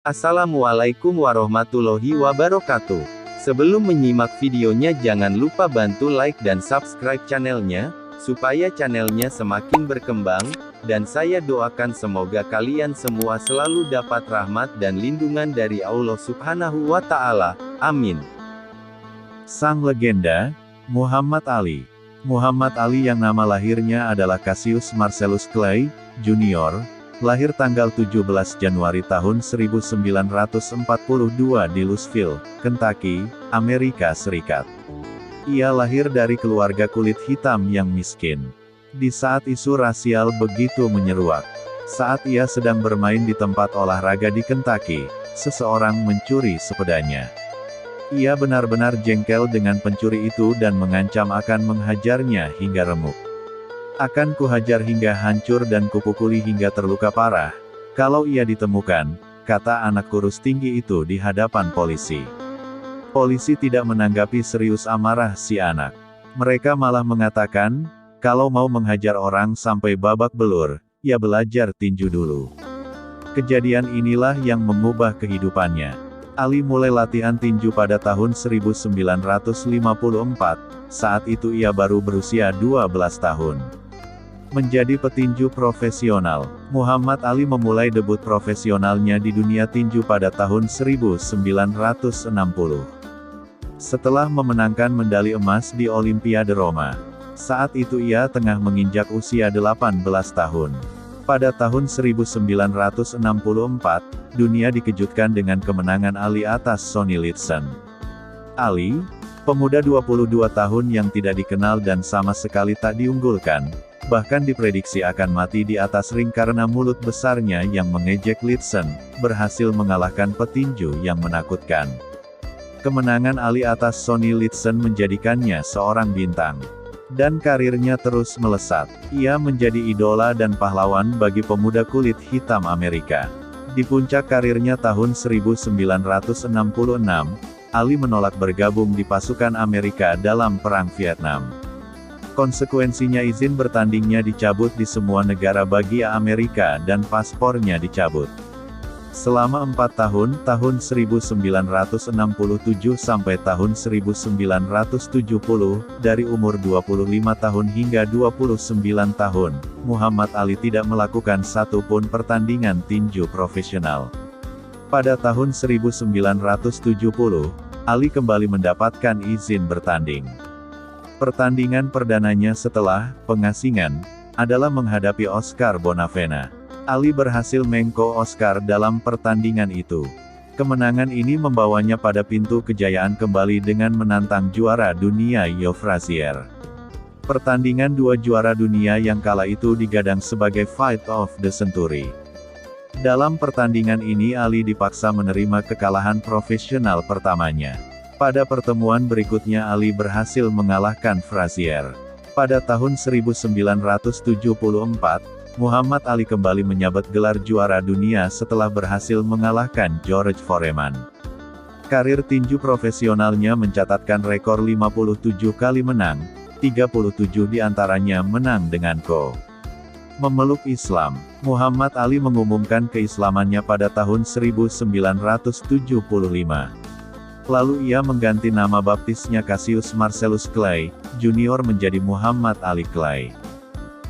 Assalamualaikum warahmatullahi wabarakatuh. Sebelum menyimak videonya jangan lupa bantu like dan subscribe channelnya, supaya channelnya semakin berkembang, dan saya doakan semoga kalian semua selalu dapat rahmat dan lindungan dari Allah Subhanahu wa Ta'ala. Amin. Sang legenda, Muhammad Ali. Muhammad Ali yang nama lahirnya adalah Cassius Marcellus Clay, Jr., lahir tanggal 17 Januari tahun 1942 di Louisville, Kentucky, Amerika Serikat. Ia lahir dari keluarga kulit hitam yang miskin. Di saat isu rasial begitu menyeruak, saat ia sedang bermain di tempat olahraga di Kentucky, seseorang mencuri sepedanya. Ia benar-benar jengkel dengan pencuri itu dan mengancam akan menghajarnya hingga remuk. Akan kuhajar hingga hancur dan kupukuli hingga terluka parah, kalau ia ditemukan, kata anak kurus tinggi itu di hadapan polisi. Polisi tidak menanggapi serius amarah si anak. Mereka malah mengatakan, kalau mau menghajar orang sampai babak belur, ya belajar tinju dulu. Kejadian inilah yang mengubah kehidupannya. Ali mulai latihan tinju pada tahun 1954, saat itu ia baru berusia 12 tahun. Menjadi petinju profesional, Muhammad Ali memulai debut profesionalnya di dunia tinju pada tahun 1960. Setelah memenangkan medali emas di Olimpiade Roma. Saat itu ia tengah menginjak usia 18 tahun. Pada tahun 1964, dunia dikejutkan dengan kemenangan Ali atas Sonny Liston. Ali, pemuda 22 tahun yang tidak dikenal dan sama sekali tak diunggulkan, bahkan diprediksi akan mati di atas ring karena mulut besarnya yang mengejek Liston, berhasil mengalahkan petinju yang menakutkan. Kemenangan Ali atas Sonny Liston menjadikannya seorang bintang. Dan karirnya terus melesat. Ia menjadi idola dan pahlawan bagi pemuda kulit hitam Amerika. Di puncak karirnya tahun 1966, Ali menolak bergabung di pasukan Amerika dalam Perang Vietnam. Konsekuensinya izin bertandingnya dicabut di semua negara bagian Amerika dan paspornya dicabut. Selama 4 tahun, tahun 1967 sampai tahun 1970, dari umur 25 tahun hingga 29 tahun, Muhammad Ali tidak melakukan satu pun pertandingan tinju profesional. Pada tahun 1970, Ali kembali mendapatkan izin bertanding. Pertandingan perdananya setelah pengasingan adalah menghadapi Oscar Bonavena. Ali berhasil mengko Oscar dalam pertandingan itu. Kemenangan ini membawanya pada pintu kejayaan kembali dengan menantang juara dunia Joe Frazier. Pertandingan dua juara dunia yang kala itu digadang sebagai Fight of the Century. Dalam pertandingan ini Ali dipaksa menerima kekalahan profesional pertamanya. Pada pertemuan berikutnya Ali berhasil mengalahkan Frazier. Pada tahun 1974, Muhammad Ali kembali menyabet gelar juara dunia setelah berhasil mengalahkan George Foreman. Karir tinju profesionalnya mencatatkan rekor 57 kali menang, 37 diantaranya menang dengan KO. Memeluk Islam, Muhammad Ali mengumumkan keislamannya pada tahun 1975. Lalu ia mengganti nama baptisnya Cassius Marcellus Clay, Jr. menjadi Muhammad Ali Clay.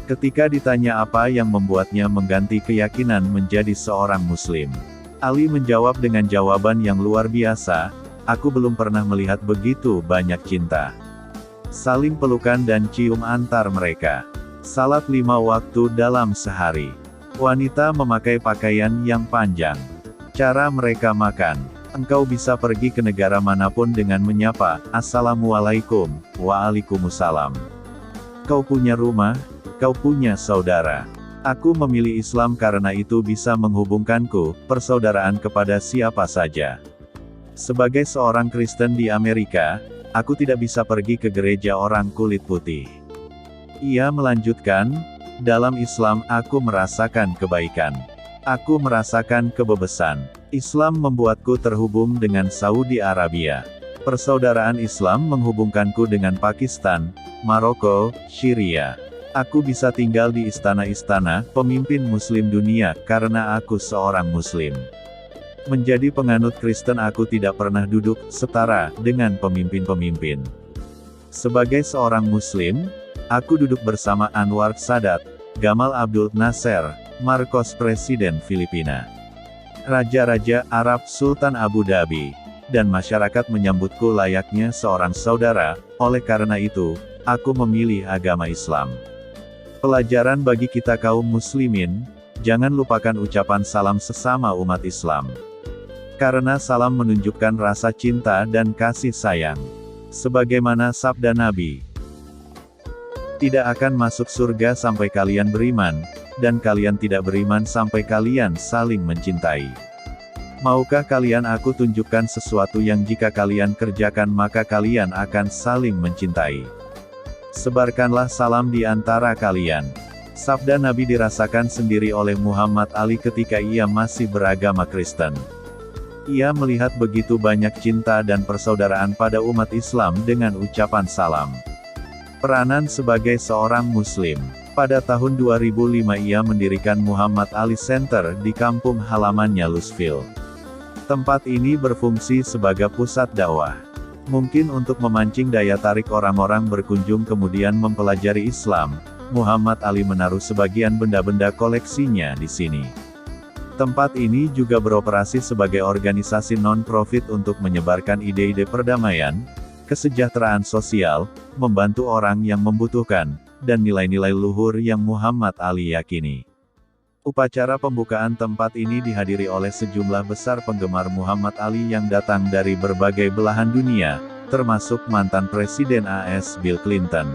Ketika ditanya apa yang membuatnya mengganti keyakinan menjadi seorang Muslim, Ali menjawab dengan jawaban yang luar biasa, "Aku belum pernah melihat begitu banyak cinta. Saling pelukan dan cium antar mereka. Salat 5 waktu dalam sehari. Wanita memakai pakaian yang panjang. Cara mereka makan. Engkau bisa pergi ke negara manapun dengan menyapa, Assalamualaikum, Waalaikumsalam. Kau punya rumah, kau punya saudara. Aku memilih Islam karena itu bisa menghubungkanku, persaudaraan kepada siapa saja. Sebagai seorang Kristen di Amerika, aku tidak bisa pergi ke gereja orang kulit putih." Ia melanjutkan, "Dalam Islam aku merasakan kebaikan. Aku merasakan kebebasan. Islam membuatku terhubung dengan Saudi Arabia. Persaudaraan Islam menghubungkanku dengan Pakistan, Maroko, Syria. Aku bisa tinggal di istana-istana pemimpin Muslim dunia karena aku seorang Muslim. Menjadi penganut Kristen aku tidak pernah duduk setara dengan pemimpin-pemimpin. Sebagai seorang Muslim, aku duduk bersama Anwar Sadat, Gamal Abdul Nasser, Marcos Presiden Filipina, Raja-Raja Arab Sultan Abu Dhabi, dan masyarakat menyambutku layaknya seorang saudara. Oleh karena itu, aku memilih agama Islam. Pelajaran bagi kita kaum muslimin, jangan lupakan ucapan salam sesama umat Islam. Karena salam menunjukkan rasa cinta dan kasih sayang. Sebagaimana sabda Nabi, tidak akan masuk surga sampai kalian beriman, dan kalian tidak beriman sampai kalian saling mencintai. Maukah kalian aku tunjukkan sesuatu yang jika kalian kerjakan maka kalian akan saling mencintai? Sebarkanlah salam di antara kalian. Sabda Nabi dirasakan sendiri oleh Muhammad Ali ketika ia masih beragama Kristen. Ia melihat begitu banyak cinta dan persaudaraan pada umat Islam dengan ucapan salam. Peranan sebagai seorang Muslim. Pada tahun 2005 ia mendirikan Muhammad Ali Center di kampung halamannya Louisville. Tempat ini berfungsi sebagai pusat dakwah. Mungkin untuk memancing daya tarik orang-orang berkunjung kemudian mempelajari Islam, Muhammad Ali menaruh sebagian benda-benda koleksinya di sini. Tempat ini juga beroperasi sebagai organisasi non-profit untuk menyebarkan ide-ide perdamaian, kesejahteraan sosial, membantu orang yang membutuhkan, dan nilai-nilai luhur yang Muhammad Ali yakini. Upacara pembukaan tempat ini dihadiri oleh sejumlah besar penggemar Muhammad Ali yang datang dari berbagai belahan dunia, termasuk mantan Presiden AS Bill Clinton.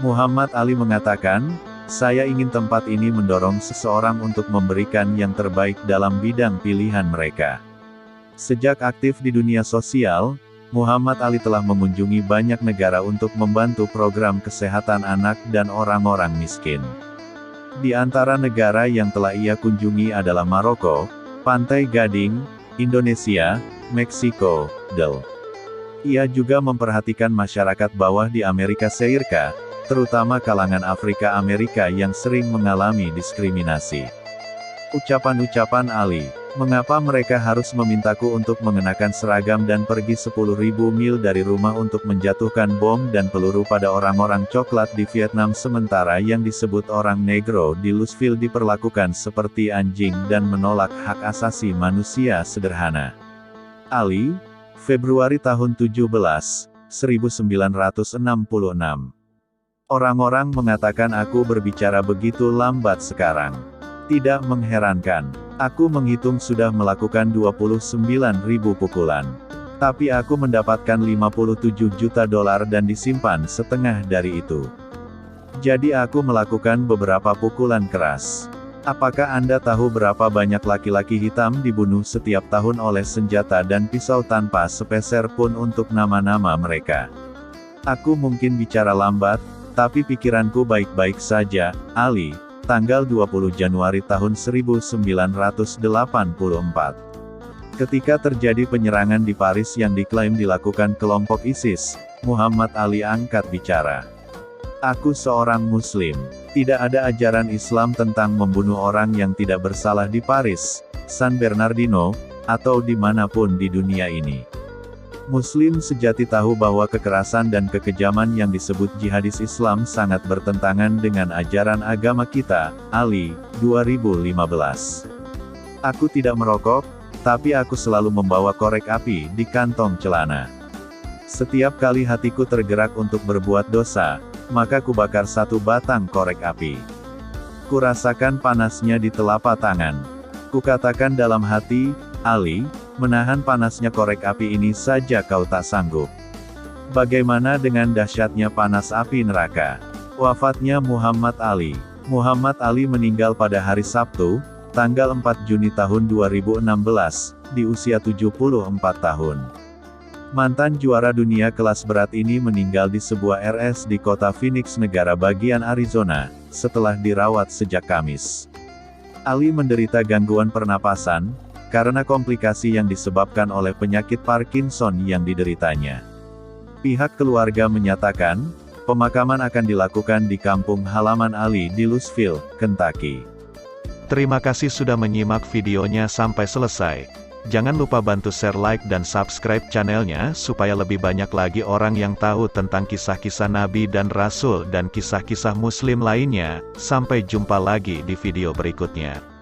Muhammad Ali mengatakan, "Saya ingin tempat ini mendorong seseorang untuk memberikan yang terbaik dalam bidang pilihan mereka." Sejak aktif di dunia sosial, Muhammad Ali telah mengunjungi banyak negara untuk membantu program kesehatan anak dan orang-orang miskin. Di antara negara yang telah ia kunjungi adalah Maroko, Pantai Gading, Indonesia, Meksiko, dan ia juga memperhatikan masyarakat bawah di Amerika Serikat, terutama kalangan Afrika Amerika yang sering mengalami diskriminasi. Ucapan-ucapan Ali, "Mengapa mereka harus memintaku untuk mengenakan seragam dan pergi 10.000 mil dari rumah untuk menjatuhkan bom dan peluru pada orang-orang coklat di Vietnam sementara yang disebut orang negro di Louisville diperlakukan seperti anjing dan menolak hak asasi manusia sederhana." Ali, Februari tahun 1966. Orang-orang mengatakan aku berbicara begitu lambat sekarang. Tidak mengherankan. Aku menghitung sudah melakukan 29.000 pukulan. Tapi aku mendapatkan $57 juta dan disimpan setengah dari itu. Jadi aku melakukan beberapa pukulan keras. Apakah Anda tahu berapa banyak laki-laki hitam dibunuh setiap tahun oleh senjata dan pisau tanpa sepeser pun untuk nama-nama mereka? Aku mungkin bicara lambat, tapi pikiranku baik-baik saja. Ali, tanggal 20 Januari tahun 1984. Ketika terjadi penyerangan di Paris yang diklaim dilakukan kelompok ISIS, Muhammad Ali angkat bicara. "Aku seorang Muslim. Tidak ada ajaran Islam tentang membunuh orang yang tidak bersalah di Paris, San Bernardino, atau dimanapun di dunia ini. Muslim sejati tahu bahwa kekerasan dan kekejaman yang disebut jihadis Islam sangat bertentangan dengan ajaran agama kita." Ali, 2015. "Aku tidak merokok, tapi aku selalu membawa korek api di kantong celana. Setiap kali hatiku tergerak untuk berbuat dosa, maka kubakar satu batang korek api. Kurasakan panasnya di telapak tangan. Kukatakan dalam hati, Ali, menahan panasnya korek api ini saja kau tak sanggup. Bagaimana dengan dahsyatnya panas api neraka?" Wafatnya Muhammad Ali. Muhammad Ali meninggal pada hari Sabtu, tanggal 4 Juni tahun 2016, di usia 74 tahun. Mantan juara dunia kelas berat ini meninggal di sebuah RS di kota Phoenix, negara bagian Arizona, setelah dirawat sejak Kamis. Ali menderita gangguan pernapasan, karena komplikasi yang disebabkan oleh penyakit Parkinson yang dideritanya. Pihak keluarga menyatakan, pemakaman akan dilakukan di kampung halaman Ali di Louisville, Kentucky. Terima kasih sudah menyimak videonya sampai selesai. Jangan lupa bantu share, like, dan subscribe channelnya, supaya lebih banyak lagi orang yang tahu tentang kisah-kisah Nabi dan Rasul dan kisah-kisah Muslim lainnya. Sampai jumpa lagi di video berikutnya.